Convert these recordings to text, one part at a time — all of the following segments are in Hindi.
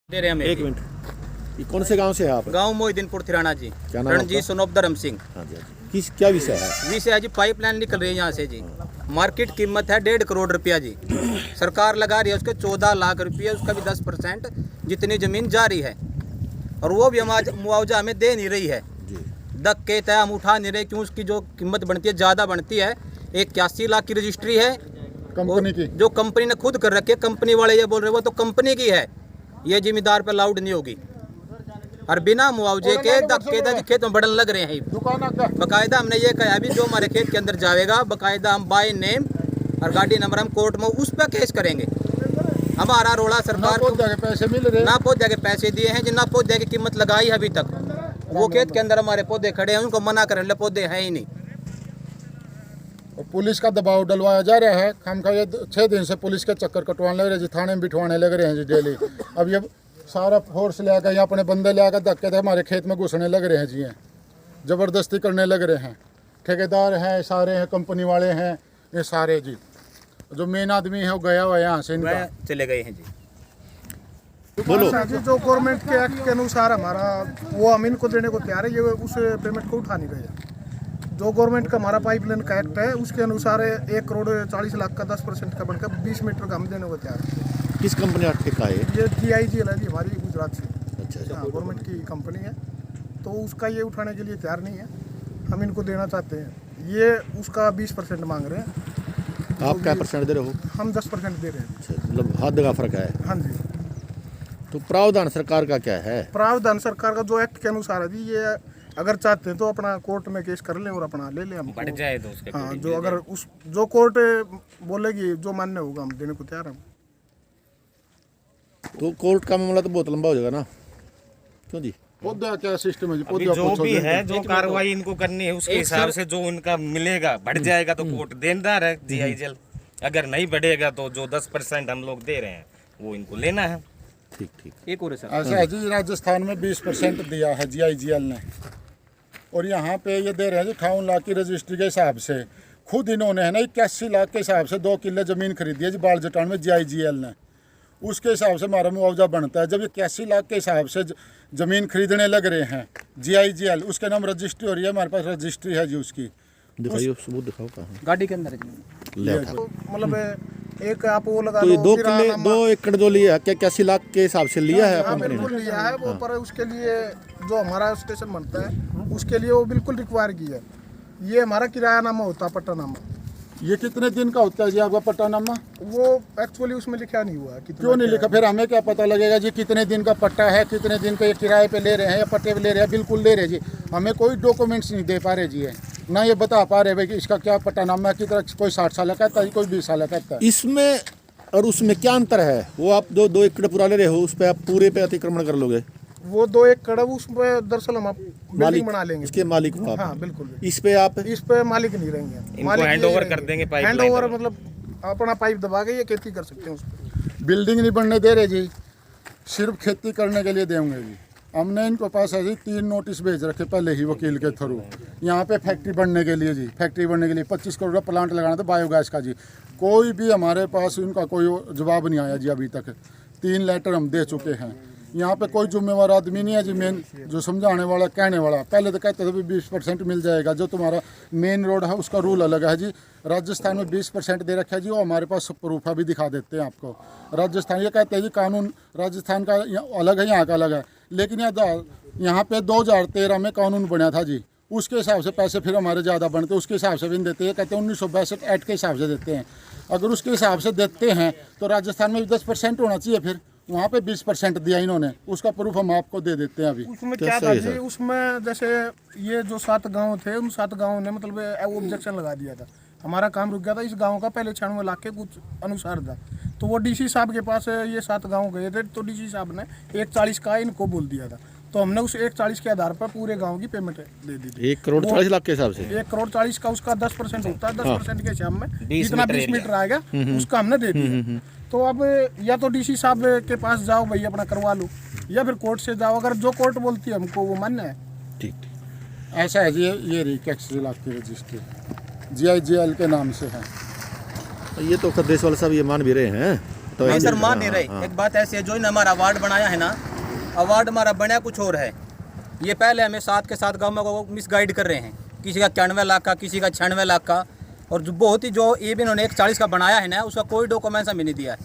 दे रहे हैं हमें। एक मिनट, ये कौन से गांव से है आप? गांव मोहिदीनपुर थिराना जी। क्या नाम रणजीत आपका? सोनोप धर्म सिंह। हाँ जी, हाँ जी। किस क्या विषय है? विषय है जी, पाइपलाइन निकल रही है यहाँ से जी। मार्केट कीमत है 1.5 करोड़ रुपया जी। सरकार लगा रही है उसके 14 लाख रुपये, उसका भी 10% जितनी जमीन जा रही है, और वो भी मुआवजा हमें दे नहीं रही है। जी। धक्के तय हम उठा नहीं रहे, क्यों? उसकी जो कीमत बनती है ज़्यादा बनती है। 81 लाख की रजिस्ट्री है कंपनी की, जो कंपनी ने खुद कर रखी है। कंपनी वाले ये बोल रहे हैं वो तो कंपनी की है, ये जिम्मेदार पर लाउड नहीं होगी। और बिना मुआवजे के धक्के खेत में बढ़न लग रहे हैं। बकायदा हमने ये कहा अभी जो हमारे खेत के अंदर जाएगा, बकायदा हम बाय नेम और गाड़ी नंबर हम कोर्ट में उस पर केस करेंगे। हमारा रोड़ा सरकार को पैसे मिल रहे, ना पौधे के पैसे दिए हैं, जितना पौधे की कीमत लगाई है अभी तक। वो खेत के अंदर हमारे पौधे खड़े हैं, उनको मना कर ले, पौधे हैं ही नहीं। और पुलिस का दबाव डलवाया जा रहा है। हम का ये 6 दिन से पुलिस के चक्कर कटवाने लग रहे हैं जी, थाने में बिठवाने लग रहे हैं जी डेली। अब ये सारा फोर्स ले आकर, यहाँ अपने बंदे ले आकर धक्के थे हमारे खेत में घुसने लग रहे हैं जी, ज़बरदस्ती करने लग रहे हैं। ठेकेदार हैं सारे, हैं कंपनी वाले हैं, ये सारे जी। जो मेन आदमी है वो गया हुआ है यहाँ से, इनका चले गए हैं जी। बोलो जी। जो गवर्नमेंट के एक्ट के अनुसार हमारा वो हम इनको देने को तैयार है, ये उस पेमेंट को उठा नहीं रहे। जो गवर्नमेंट का हमारा पाइपलाइन का एक्ट है उसके अनुसार 1 करोड़ 40 लाख का 10% का बनकर 20 मीटर का हम देने को तैयार है। किस कंपनी का ठेका है? ये GIGL है जी, हमारी गुजरात से। अच्छा। हाँ, गवर्नमेंट की कंपनी है, तो उसका ये उठाने के लिए तैयार नहीं है। हम इनको देना चाहते हैं, ये उसका 20% मांग रहे हैं। आप क्या परसेंट दे रहे हो? हम 10% दे रहे हैं। अच्छा, मतलब हद का फर्क है। हाँ जी। तो प्रावधान सरकार का क्या है? प्रावधान सरकार का जो एक्ट के अनुसार है जी, ये अगर चाहते हैं तो अपना कोर्ट में केस कर लें और अपना ले लें। हम बढ़ जाए तो उसके हाँ, जो अगर उस जो कोर्ट बोलेगी जो मान्य होगा हम देने को तैयार हैं। तो कोर्ट का मामला तो बहुत लंबा हो जाएगा ना, क्यों जी? पौधा क्या सिस्टम है जी? अभी पौधा जो भी है, जो कार्रवाई इनको करनी है उसके हिसाब से जो इनका मिलेगा, बढ़ जाएगा तो कोर्ट देनदार है GIGL। अगर नहीं बढ़ेगा तो जो 10% हम लोग दे रहे हैं वो इनको लेना है। ठीक ठीक। एक और है सर, ऐसा है जी, राजस्थान में 20% दिया है GIGL ने, और यहाँ पे ये दे रहे हैं जी 58 लाख की रजिस्ट्री के हिसाब से। खुद इन्होंने है ना 81 लाख के हिसाब से 2 किले ज़मीन खरीदी है जी बालजटान में GIGL ने। उसके हिसाब से हमारा मुआवजा बनता है। जब ये 81 लाख के हिसाब से ज़मीन खरीदने लग रहे हैं GIGL, उसके नाम रजिस्ट्री हो रही है, हमारे पास रजिस्ट्री है जी उसकी। दिखाइए सबूत, दिखाओ कहाँ गाड़ी के अंदर है जी। ले उठा। तो मतलब एक आप वो लगा तो ये लो 2 किराना किले 2 एकड़ जो लिया, क्या 81 लाख के हिसाब से लिया है हाँ, कंपनी ने? बिल्कुल लिया है वो, पर उसके लिए जो हमारा स्टेशन बनता है उसके लिए वो बिल्कुल रिक्वायर किया है। ये हमारा किरायानामा होता है, पट्टानामा। ये कितने दिन का होता है जी आपका पट्टानामा? वो एक्चुअली उसमें लिखा नहीं हुआ है कितना। क्यों नहीं लिखा? फिर हमें क्या पता लगेगा जी कितने दिन का पट्टा है, कितने दिन का ये किराए पे ले रहे हैं या पट्टे पे ले रहे हैं? बिल्कुल ले रहे जी, हमें कोई डॉक्यूमेंट्स नहीं दे पा रहे जी, है ना ये बता पा रहे भाई कि इसका क्या पट्टानामा है, कितना, कोई 60 साल कहता है, कोई 20 साल कहता है। इसमें और उसमें क्या अंतर है? वो आप 2 एकड़ पूरा ले रहे हो, उस पर आप पूरे पे अतिक्रमण कर लोगे? वो 2 एकड़ उसमें दरअसल हम बिल्डिंग बना लेंगे। उसके मालिक हो आप? हाँ बिल्कुल। इस पे आप इस पे मालिक नहीं रहेंगे, इनको हैंडओवर कर देंगे पाइपलाइन। हैंडओवर मतलब अपना पाइप दबा के ये खेती कर सकते हैं उस पर। बिल्डिंग नहीं बनने दे रहे जी, सिर्फ खेती करने के लिए देंगे जी। हमने इनको पास है जी 3 नोटिस भेज रखे पहले ही वकील के थ्रू, यहाँ पे फैक्ट्री बनने के लिए जी। फैक्ट्री बनने के लिए 25 करोड़ का प्लांट लगाना था बायोगैस का जी। कोई भी हमारे पास इनका कोई जवाब नहीं आया जी अभी तक। 3 लेटर हम दे चुके हैं। यहाँ पे कोई जिम्मेवार आदमी नहीं है जी, मेन जो समझाने वाला, कहने वाला। पहले तो कहते थे भी 20% मिल जाएगा, जो तुम्हारा मेन रोड है उसका रूल अलग है जी। राजस्थान में 20% दे रखा है जी, वो हमारे पास प्रूफ भी दिखा देते हैं आपको। राजस्थान ये कहते हैं जी कानून राजस्थान का अलग है, यहाँ का अलग है, लेकिन यहाँ पे 2013 में कानून बना था जी, उसके हिसाब से पैसे फिर हमारे ज़्यादा बनते, उसके हिसाब से भी नहीं देते। ये कहते हैं 1962 एक्ट के हिसाब से देते हैं। अगर उसके हिसाब से देते हैं तो राजस्थान में भी 10% होना चाहिए, फिर वहाँ पे 20% दिया इन्होंने। उसका प्रूफ हम आपको दे देते हैं अभी। उसमें क्या था जी, उसमें जैसे ये जो 7 गांव थे, उन 7 गांवों ने मतलब ऑब्जेक्शन लगा दिया था, हमारा काम रुक गया था। इस गांव का पहले 96 लाख के कुछ अनुसार था, तो वो DC साहब के पास ये 7 गांव गए थे, तो DC साहब ने 140 का इनको बोल दिया था। तो हमने उस 140 के आधार पर पूरे गांव की पेमेंट दे दी थी। 1 करोड़ 40 लाख के हिसाब से? 1 करोड़ 40 का उसका 10% होता है। 10% के हिसाब में जितना 20 मीटर आएगा उसका हमने दे दिया। तो अब या तो DC साहब के पास जाओ भाई अपना करवा लो, या फिर कोर्ट से जाओ। अगर जो कोर्ट बोलती है हमको वो मान्य है। ठीक। ऐसा है जी, ये रही 81 लाख की रजिस्ट्री GIGL के नाम से है। ये तो खद्देश वाले साहब ये मान भी रहे हैं। तो नहीं सर, हाँ, मान नहीं रहे। हाँ। एक बात ऐसी है, जो इन हमारा अवार्ड बनाया है ना, अवार्ड हमारा बनया कुछ और है। ये पहले हमें 7 के 7 गाँव को मिसगाइड कर रहे हैं, किसी का 91 लाख का, किसी का 96 लाख का, और जो बहुत ही जो ये भी इन्होंने 140 का बनाया है ना, उसका कोई डॉक्यूमेंट्स हमें नहीं दिया है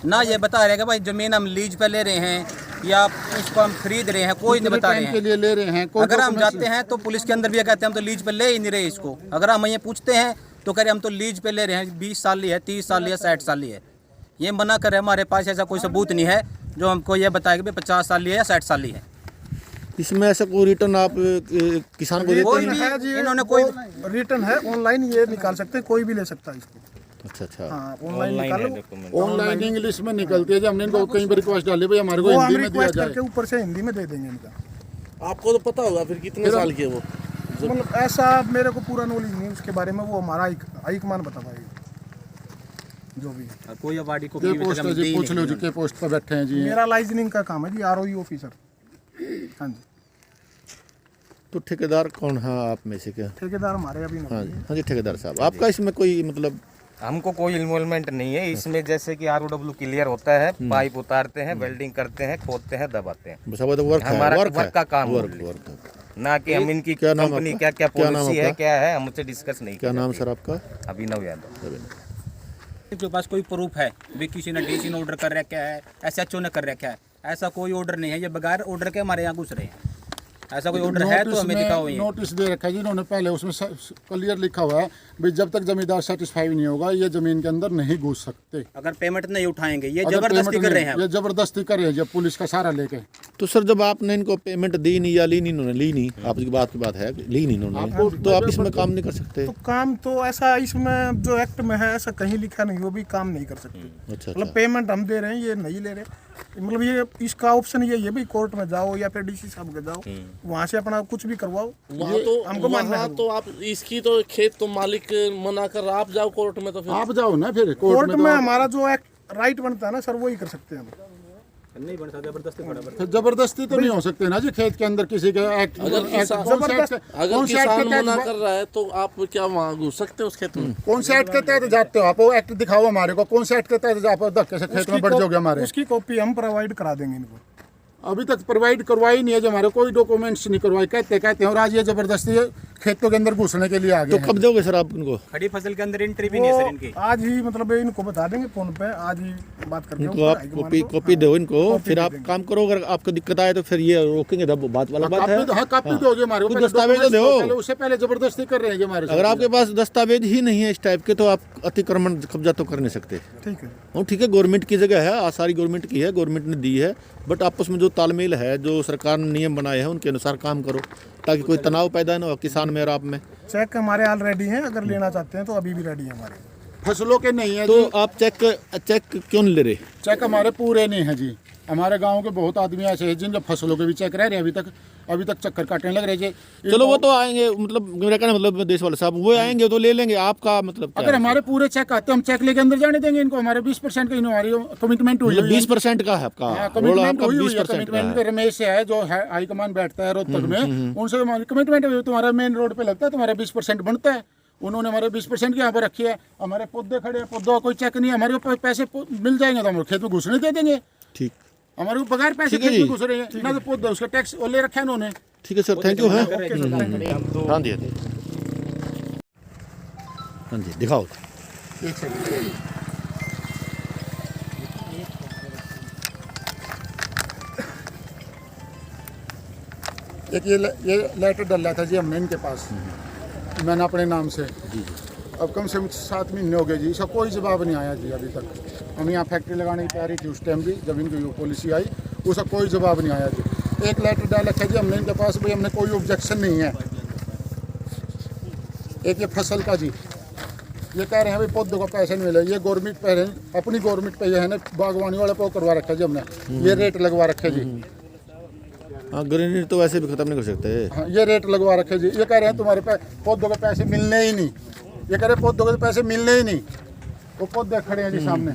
ना। ये बता रहे हैं कि भाई ज़मीन हम लीज पे ले रहे हैं या इसको हम खरीद रहे हैं, कोई नहीं बता रहे के लिए हैं। ले रहे हैं। कोई अगर हम documents जाते हैं तो पुलिस के अंदर भी ये कहते हैं हम तो लीज पे ले ही नहीं रहे इसको। अगर हम ये पूछते हैं तो कह रहे हम तो लीज पे ले रहे हैं, 20 साल ली है, 30 साल ली है, 60 साल ली है। ये मना करे, हमारे पास ऐसा कोई सबूत नहीं है जो हमको ये बताए कि भाई 50 साल ली है या 60 साल ली है। इसमें ऐसा कोई रिटर्न आप किसान को देते कोई हैं? भी है जी, इन्होंने कोई रिटर्न है ऑनलाइन, ये निकाल सकते हैं, कोई भी ले सकता है इसको। अच्छा अच्छा। हाँ, ऑनलाइन निकालो। ऑनलाइन इंग्लिश में निकलती है। जब हमने इनको कहीं पर रिक्वेस्ट डाली भाई हमारे को वो हिंदी हम में दिया रिक्वेस्ट जाए, करके ऊपर से हिंदी में दे देंगे इनका। आपको तो पता होगा फिर कितने साल के वो। मतलब ऐसा मेरे को पूरा नॉलेज नहीं उसके बारे में, वो हमारा हाईकमान बता पाएगा जो भी है। कोई अवार्डी को ये पोस्ट है जी, पूछ लो जी के पोस्ट पर बैठे हैं जी। मेरा लाइजनिंग का काम है जी, ROE ऑफिसर। हाँ जी, तो ठेकेदार कौन है आप में से? क्या? ठेकेदार हमारे अभी हाँ नहीं। जी, हाँ जी, ठेकेदार साहब, आपका इसमें कोई मतलब? हमको कोई इन्वॉल्वमेंट नहीं है इसमें। जैसे कि ROW क्लियर होता है, पाइप उतारते हैं, वेल्डिंग करते हैं, खोदते हैं, दबाते हैं, बस अब तो वर्क है, हमारा वर्क वर्क का काम है। वर्क। ना कि हम इनकी क्या नाम कंपनी आपका? क्या क्या क्या नाम पॉलिसी है, आपका? क्या है, हमसे डिस्कस नहीं क्या किया नाम जाती सर आपका? है। अभिनव यादव। के पास कोई प्रूफ है भी किसी ने डीसी ने ऑर्डर कर रखा है, SHO ने कर रखा है? ऐसा कोई ऑर्डर नहीं है, ये बगैर ऑर्डर के हमारे यहाँ घुस रहे हैं। ऐसा कोई ऑर्डर है तो हमें दिखाओ। ये नोटिस दे रखा है जी इन्होंने, पहले उसमें क्लियर लिखा हुआ है भाई जब तक जमींदार सेटिस्फाई नहीं होगा ये जमीन के अंदर नहीं घुस सकते। अगर पेमेंट नहीं उठाएंगे, ये अगर जबरदस्ती पेमेंट कर रहे नहीं- हैं। ये जबरदस्ती कर रहे हैं जब पुलिस का सहारा लेके। तो सर जब आपने इनको पेमेंट दी नहीं या ली नहीं, इन्होंने ली नहीं, आपकी बात है, ली नहीं इन्होंने, तो आप इसमें काम नहीं कर सकते? तो काम तो ऐसा इसमें जो एक्ट में है ऐसा कहीं लिखा नहीं, वो भी काम नहीं कर सकते। अच्छा मतलब पेमेंट हम दे रहे हैं, ये नहीं ले रहे। मतलब ये इसका ऑप्शन ये है भी कोर्ट में जाओ या फिर DC साहब के जाओ, वहाँ से अपना कुछ भी करवाओ। वहाँ तो हमको मानना है वहाँ तो आप इसकी तो खेत तो मालिक मना कर रहा, आप जाओ कोर्ट में तो फिर आप जाओ ना फिर कोर्ट तो में। आप- हमारा जो एक्ट राइट बनता है ना सर, वो ही कर सकते हैं हम। नहीं बन सकता, जबरदस्ती बड़ा फिर जबरदस्ती तो नहीं हो सकते ना जी खेत के अंदर किसी के एक्ट। अगर किसान- कौन से एक्ट अगर किसान मना कर रहा है तो आप क्या वहाँ घुस सकते हो उस खेत में? कौन से एक्ट के तहत जाते हो आप? वो एक्ट दिखाओ हमारे को, कौन से एक्ट के तहत आप धक्के से खेत में बढ़ जाओगे हमारे? उसकी कॉपी हम प्रोवाइड करा देंगे इनको। अभी तक प्रोवाइड करवाई नहीं है जो हमारे, कोई डॉक्यूमेंट्स नहीं करवाई। कहते हैं और आज ये जबरदस्ती खेतों के अंदर घुसने के लिए आ गए तो हैं। कब दोगे सर आप इनको? खड़ी फसल के अंदर एंट्री भी नहीं है सर वो इनकी। आज ही मतलब इनको बता देंगे फोन पे, आज ही बात करके इनको ऊपर आप हाईकमान कॉपी को। कॉपी दो इनको, कॉपी फिर दे आप देंगे। काम करो। अगर आपको दिक्कत आए तो फिर ये रोकेंगे, तब बात वाला बात है। कापी दोगे हमारे को, कुछ पहले दस्तावेज तो documents दो। उससे पहले जबरदस्ती कर रहे हैं जी हमारे साथ। अगर आपके पास दस्तावेज ही नहीं है इस टाइप के, तो आप अतिक्रमण कब्जा तो कर नहीं सकते। ठीक है। और ठीक है, गवर्नमेंट की जगह है, सारी गवर्नमेंट की है, गवर्नमेंट ने दी है, बट आपस में जो तालमेल है, जो सरकार ने नियम बनाए हैं उनके अनुसार काम करो, ताकि कोई तनाव पैदा न हो किसान में और आप में। चेक हमारे ऑलरेडी हैं, अगर लेना चाहते हैं तो अभी भी रेडी है हमारे। फसलों के नहीं है तो जी। आप चेक क्यों नहीं ले रहे? चेक हमारे पूरे नहीं है जी। हमारे गांव के बहुत आदमी ऐसे हैं जिनके फसलों के भी चेक रह रहे हैं, अभी तक चक्कर काटने लग रहे जी। चलो वो तो आएंगे, मतलब मेरा कहना मतलब देश वाले साहब वो आएंगे तो ले लेंगे, आपका मतलब क्या अगर है? हमारे पूरे चेक आते हम चेक लेके अंदर जाने देंगे इनको। हमारे 20% की हमारी कमिटमेंट हुई है। 20% का है आपका, कमिटमेंट आपका हुई है। 20% का कमिटमेंट है। रमेश से है जो हाईकमान बैठता है रोहतक में, उनसे हमारी कमिटमेंट हुई। तुम्हारा मेन रोड पे लगता है, तुम्हारा 20% बनता है। उन्होंने हमारे 20% की यहाँ पर रखी है। हमारे पौधे खड़े हैं, पौधों का कोई चेक नहीं है। हमारे को पैसे मिल जाएंगे तो हम खेत में घुसने दे देंगे। ठीक हमारे को बगैर पैसे ठीक है खेत में जी। घुस रहे हैं ना, तो पौधा उसका टैक्स वो ले रखा है इन्होंने। ठीक है सर, थैंक यू। हाँ तो हाँ जी हाँ जी, दिखाओ। एक ये लेटर डला था जी हमने इनके पास, मैंने अपने नाम से। अब कम से कम 7 महीने हो गए जी, इसका कोई जवाब नहीं आया जी अभी तक। हम यहाँ फैक्ट्री लगाने की तैयारी थी उस टाइम भी, जब इनकी वो पॉलिसी आई उसका कोई जवाब नहीं आया जी। एक लेटर डाल रखा है जी हमने इनके पास, भाई हमने कोई ऑब्जेक्शन नहीं है। एक ये फसल का जी, ये कह रहे हैं भाई पौधों का पैसे नहीं मिले, ये गवर्नमेंट पे है, अपनी गवर्नमेंट पे है ना, बागवानी वाले को करवा रखा है जी हमने, ये रेट लगवा रखे जी। हाँ, ग्रेनेड तो वैसे भी खत्म नहीं कर सकते। हाँ, ये रेट लगवा रखे जी। ये कह रहे हैं तुम्हारे पौधों के पैसे मिलने ही नहीं। ये कह रहे हैं पौधों के पैसे मिलने ही नहीं। वो पौधे खड़े हैं जी सामने।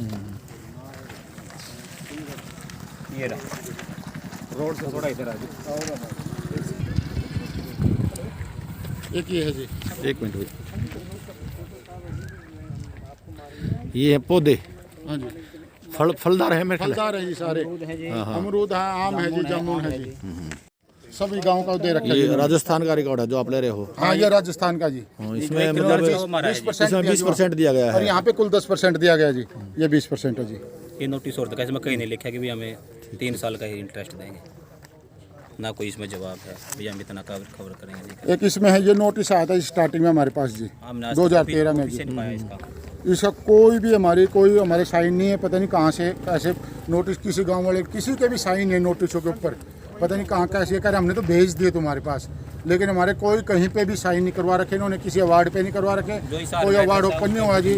ये रहा रोड से थोड़ा इधर आ जाओ। एक ये है जी। एक मिनट भाई, ये है पौधे, हाँ जी। फलदार है मेरे ख्याल है। फलदार है जी सारे, अमरूद है, आम है जी, जामुन है जी, सभी गांव का दे रखा है। ये राजस्थान का रिकॉर्ड है जो आप ले रहे हो। हाँ, ये राजस्थान का जी। इसमें मतलब 20% दिया गया और है। यहाँ पे कुल 10% दिया गया जी, ये 20% है जी। ये नोटिस और इसमें कहीं नहीं लिखा कि भी हमें 3 साल का ही इंटरेस्ट देंगे, ना कोई इसमें जवाब है भी हम इतना खबर करेंगे नहीं। एक इसमें है, ये नोटिस आया था स्टार्टिंग में हमारे पास जी, हमने आज 2013 में से जी। नहीं पाया इसका। इसका कोई हमारे साइन नहीं है, पता नहीं कहाँ से ऐसे नोटिस, किसी गांव वाले किसी के भी साइन है नोटिसों के ऊपर, पता नहीं कहाँ कैसे कर, हमने तो भेज दिए तुम्हारे पास, लेकिन हमारे कोई कहीं पे भी साइन नहीं करवा रखे इन्होंने, किसी अवार्ड पे नहीं करवा रखे, कोई अवार्ड ओपन नहीं हुआ जी,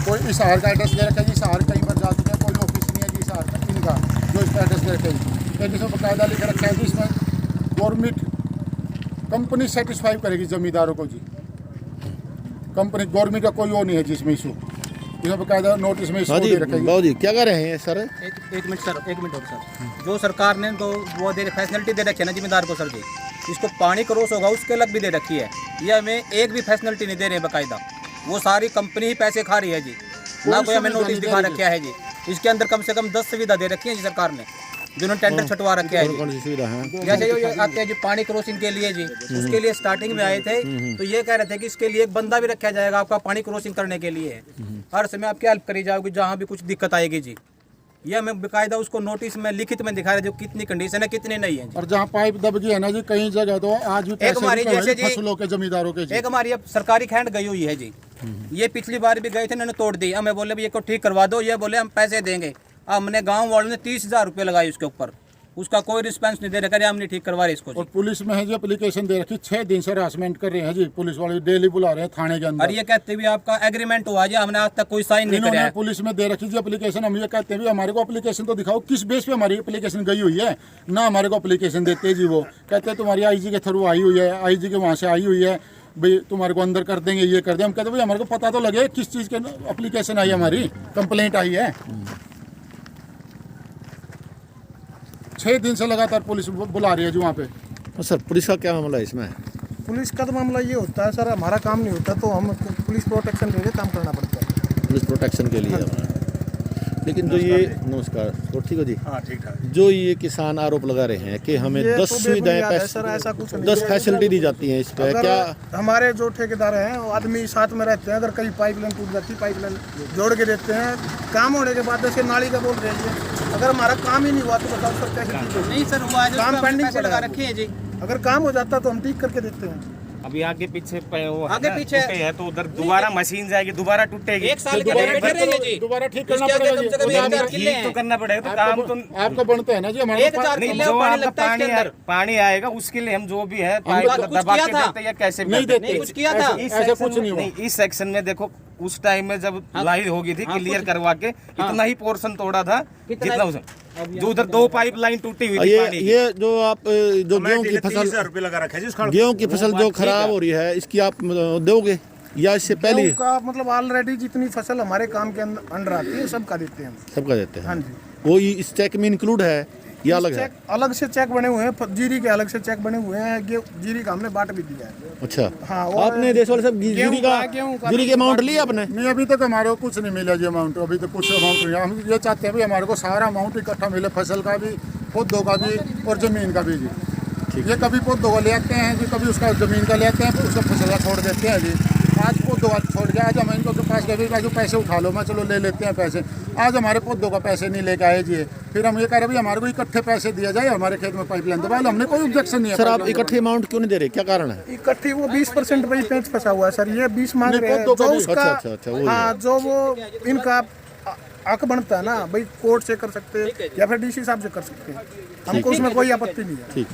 कोई इस हार का एड्रेस दे रखा है जी, सहार कहीं पर जा चुके हैं, कोई ऑफिस नहीं है जी सहार का इनका जो इसका एड्रेस दे रखा है, लेकिन इसमें बाकायदा लिख रखा है जी, इसमें गवर्नमेंट कंपनी सेटिस्फाई करेगी जमींदारों को जी, कंपनी गवर्नमेंट का कोई वो नहीं है जिसमें इशू, इसमें बाकायदा नोटिस में हाँ इसको जी दे रखा है। बाबू जी क्या कर रहे हैं सर? एक मिनट सर, एक मिनट और सर, जो सरकार ने तो वो फैसिलिटी दे रखी है ना जिम्मेदार को सर जी, इसको पानी क्रॉस होगा उसके अलग भी दे रखी है, ये हमें एक भी फैसिलिटी नहीं दे रहे हैं बाकायदा, वो सारी कंपनी ही पैसे खा रही है जी, ना कोई हमें नोटिस दिखा रखा है जी। इसके अंदर कम से कम 10 सुविधा दे रखी है जी सरकार ने, जिन्होंने टेंडर छटवा रखे है कौन सी सुविधा है? जैसे ये आते हैं जी पानी क्रॉसिंग के लिए जी, उसके लिए स्टार्टिंग में आए थे तो ये कह रहे थे कि इसके लिए एक बंदा भी रखा जाएगा आपका पानी क्रॉसिंग करने के लिए, हर समय आपकी हेल्प करी जाएगी जहाँ भी कुछ दिक्कत आएगी जी। ये हमें बेकायदा उसको नोटिस में लिखित में दिखा रहे जो कितनी कंडीशन है कितनी नहीं है जी। और जहाँ पाइप दब गई है ना जी, कई जगह तो आज भी पैसे हमारी रुके हैं जैसे जी जी- फसलों के जमींदारों के जी। एक हमारी अब सरकारी खैंड गई हुई है जी, ये पिछली बार भी गए थे इन्होंने तोड़ दी, हमें बोले ये को ठीक करवा दो, ये बोले हम पैसे देंगे, हमने गाँव वालों ने 30,000 रुपये लगाए उसके ऊपर, उसका कोई रिस्पॉन्स नहीं दे रहा, हम नहीं ठीक करवा रहे इसको और जी। पुलिस में है जी एप्लीकेशन दे रखी, 6 दिन से हरासमेंट कर रहे हैं जी, पुलिस वाले डेली बुला रहे हैं थाने के और अंदर। ये कहते भी आपका एग्रीमेंट हुआ जी, हमने आज तक कोई साइन नहीं इन्होंने कराया। पुलिस में दे रखी जी एप्लीकेशन, हम ये कहते हैं भी हमारे को एप्लीकेशन तो दिखाओ, किस बेस पे हमारी एप्लीकेशन गई हुई है, ना हमारे को एप्लीकेशन देते जी, वो कहते हैं तुम्हारी आईजी के थ्रू आई हुई है, आईजी के वहाँ से आई हुई है, भाई तुम्हारे को अंदर कर देंगे, ये कर देंगे। हम कहते भाई हमारे को पता तो लगे किस चीज़ के एप्लीकेशन आई है, हमारी कंप्लेंट आई है। 6 दिन से लगातार पुलिस बुला रही है जी वहाँ पे। तो सर पुलिस का क्या मामला है इसमें? पुलिस का तो मामला ये होता है सर, हमारा काम नहीं होता तो हम पुलिस प्रोटेक्शन के लिए काम करना पड़ता है। पुलिस प्रोटेक्शन के लिए लेकिन जो ये नमस्कार और ठीक हो जी, हाँ ठीक ठाक। जो ये किसान आरोप लगा रहे हैं कि हमें ये 10 तो सुविधाएं बेबुनियाद है सर, ऐसा कुछ नहीं 10 है। फैसिलिटी दी जाती हैं इस पे, अगर क्या हमारे जो ठेकेदार हैं वो आदमी साथ में रहते हैं, अगर कहीं पाइपलाइन टूट जाती है पाइपलाइन जोड़ के देते हैं, काम होने के बाद जैसे नाली का बोल रही है, अगर हमारा काम ही नहीं हुआ तो बताओ सर कैसे ठीक होगी? नहीं सर, वो आज काम पेंडिंग पैसे पड़ा लगा है। रखे हैं जी। अगर काम हो जाता तो हम ठीक करके देते हैं। अभी आगे पीछे वो आगे है ना, पीछे- टूटे है तो उधर दोबारा मशीन जाएगी, दोबारा टूटेगी। 1 साल के लिए बैठे रहेंगे जी, दोबारा ठीक करना इसके आगे पड़ेगा कम जी। से कम तो 1,000 किले ठीक तो हैं। करना पड़ेगा, तो काम तो आपका बनता है ना जी, हमारे 1,000 नहीं, किले जो पानी आपका लगता है इसके अंदर। पानी आएगा उसके लिए हम जो भी है पाइप कुछ दबा किया के था? देते हैं या कैसे भी नहीं करते हैं। देते। नहीं, कुछ किया था। इस ऐसा सेक्शन कुछ नहीं में हुआ। इस सेक्शन में देखो उस टाइम में जब लाइन होगी थी क्लियर करवा के इतना ही पोर्शन तोड़ा था जितना उसमें, जो उधर 2 पाइप लाइन टूटी हुई थी पानी की। ये जो आप जो गेहूं की फसल गेहूं की फसल जो खराब हो रही है इसकी आप दोगे या इससे पहले गेहूं का मतलब ऑलरेडी जितनी फसल हमारे काम के अंदर आती है सबका देते हैं हम। सबका देते हैं? हाँ जी। वो इस चेक में इंक्लूड है या अलग है? चेक अलग से चेक बने हुए हैं, जीरी के अलग से चेक बने हुए हैं, जीरी का हमने बांट भी दिया है। अच्छा हाँ, और आपने देश वाले सब गेहूं जीरी का जीरी के अमाउंट लिया आपने? नहीं, अभी तक हमारे को कुछ नहीं मिला जी अमाउंट, अभी तक कुछ अमाउंट नहीं। हम ये चाहते हैं भी हमारे को सारा अमाउंट इकट्ठा मिले, फसल का भी, पौधों का भी और ज़मीन का भी जी। ये कभी पौधों का ले आते हैं जी, कभी उसका ज़मीन का ले आते हैं, फिर उसका फसल का छोड़ देते हैं जी। आज पौधों का छोड़ के आज हम इनको के पास गए जो पैसे उठा लो, मैं चलो ले लेते हैं पैसे, आज हमारे पौधों का पैसे नहीं लेके आए जी। फिर हम ये कह रहे भाई हमारे को इकट्ठे पैसे दिया जाए, हमारे खेत में पाइपलाइन दबा लो, हमने कोई ऑब्जेक्शन नहीं है। सर आप इकट्ठे अमाउंट क्यों नहीं दे रहे, क्या कारण है? इकट्ठी वो 20% पे ही पेंच फंसा हुआ है सर, ये 20 मांग नहीं, रहे हैं, पौधों जो का भी। उसका अच्छा, वो हाँ जो वो इनका हक बनता है ना भाई, कोर्ट से कर सकते हैं या फिर डीसी साहब से कर सकते हैं, हमको उसमें कोई आपत्ति नहीं है। ठीक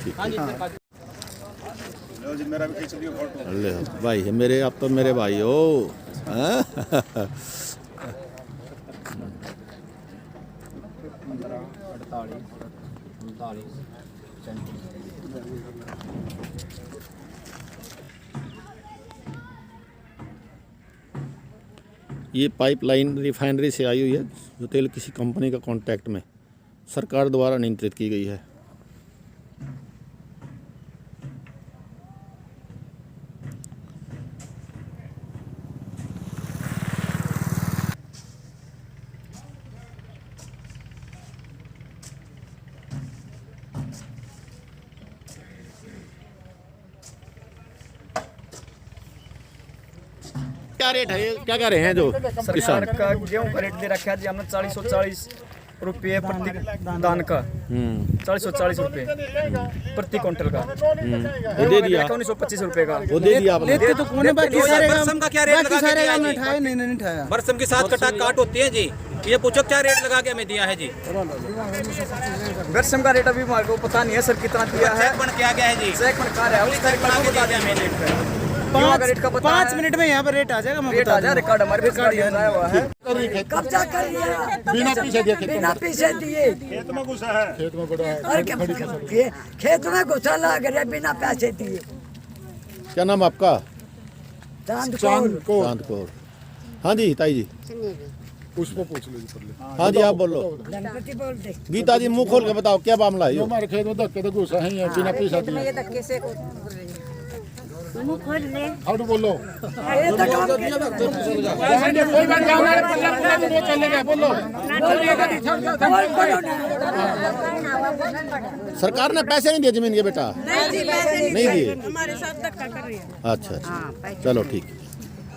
अल्ले भाई है मेरे, आप तो मेरे भाई हो। हाँ? ये पाइपलाइन रिफाइनरी से आई हुई है जो तेल किसी कंपनी का कॉन्ट्रैक्ट में सरकार द्वारा नियंत्रित की गई है। क्या रेट है ये क्या कह रहे हैं जो किसान? सरकार का गेहूं का रेट दे रखा है जी हमने 440 रुपये प्रति दान का, 440 रुपये प्रति क्विंटल का। वो दे दिया 1925 रुपये का। वो दे दिया आपने। तो कोने बाकी सारे बरसम का क्या रेट लगा के दिया है जी? उठाए नहीं उठाया। बरसम की 7 कटा काट होती है जी, ये पूछो क्या रेट लगा के हमें दिया है जी? बरसम का रेट अभी हमारे को पता नहीं है सर कितना दिया है। चेक बन क्या गया है जी? चेक बन का है उस तारीख को बता दिया हमें रेट पे। गेहूं का रेट का पता 5 मिनट में यहाँ पर रेट आ जाएगा। मैं रेट बता आ जाए, रिकॉर्ड हमारे पास आया हुआ है। कब्जा कर लिया बिना पीछे दिए बिना पीछे दिए। खेत में घुसा है, खेत में बड़ा है। और क्या खेत में घुसा लग रहा बिना पैसे दिए। क्या नाम आपका? चांद चांद को चांद कौर। हाँ जी ताई जी। उसको पूछ लीजिए पहले। हाँ जी आप बोलो। गणपति बोल दे। गीता जी मुंह खोल के बताओ क्या मामला है जो ये? हमारे खेत में धक्के तो घुसा है ये बिना पीछे दिए। धक्के से मुंह खोल ले। हाउ टू बोलो। ये तो काम कोई बात जाओ ना पूरा दिन वो चलेगा बोलो। सरकार ने पैसे नहीं दिए जमीन के बेटा? नहीं नहीं दिए। हमारे साथ धक्का कर रही है। अच्छा अच्छा चलो ठीक है।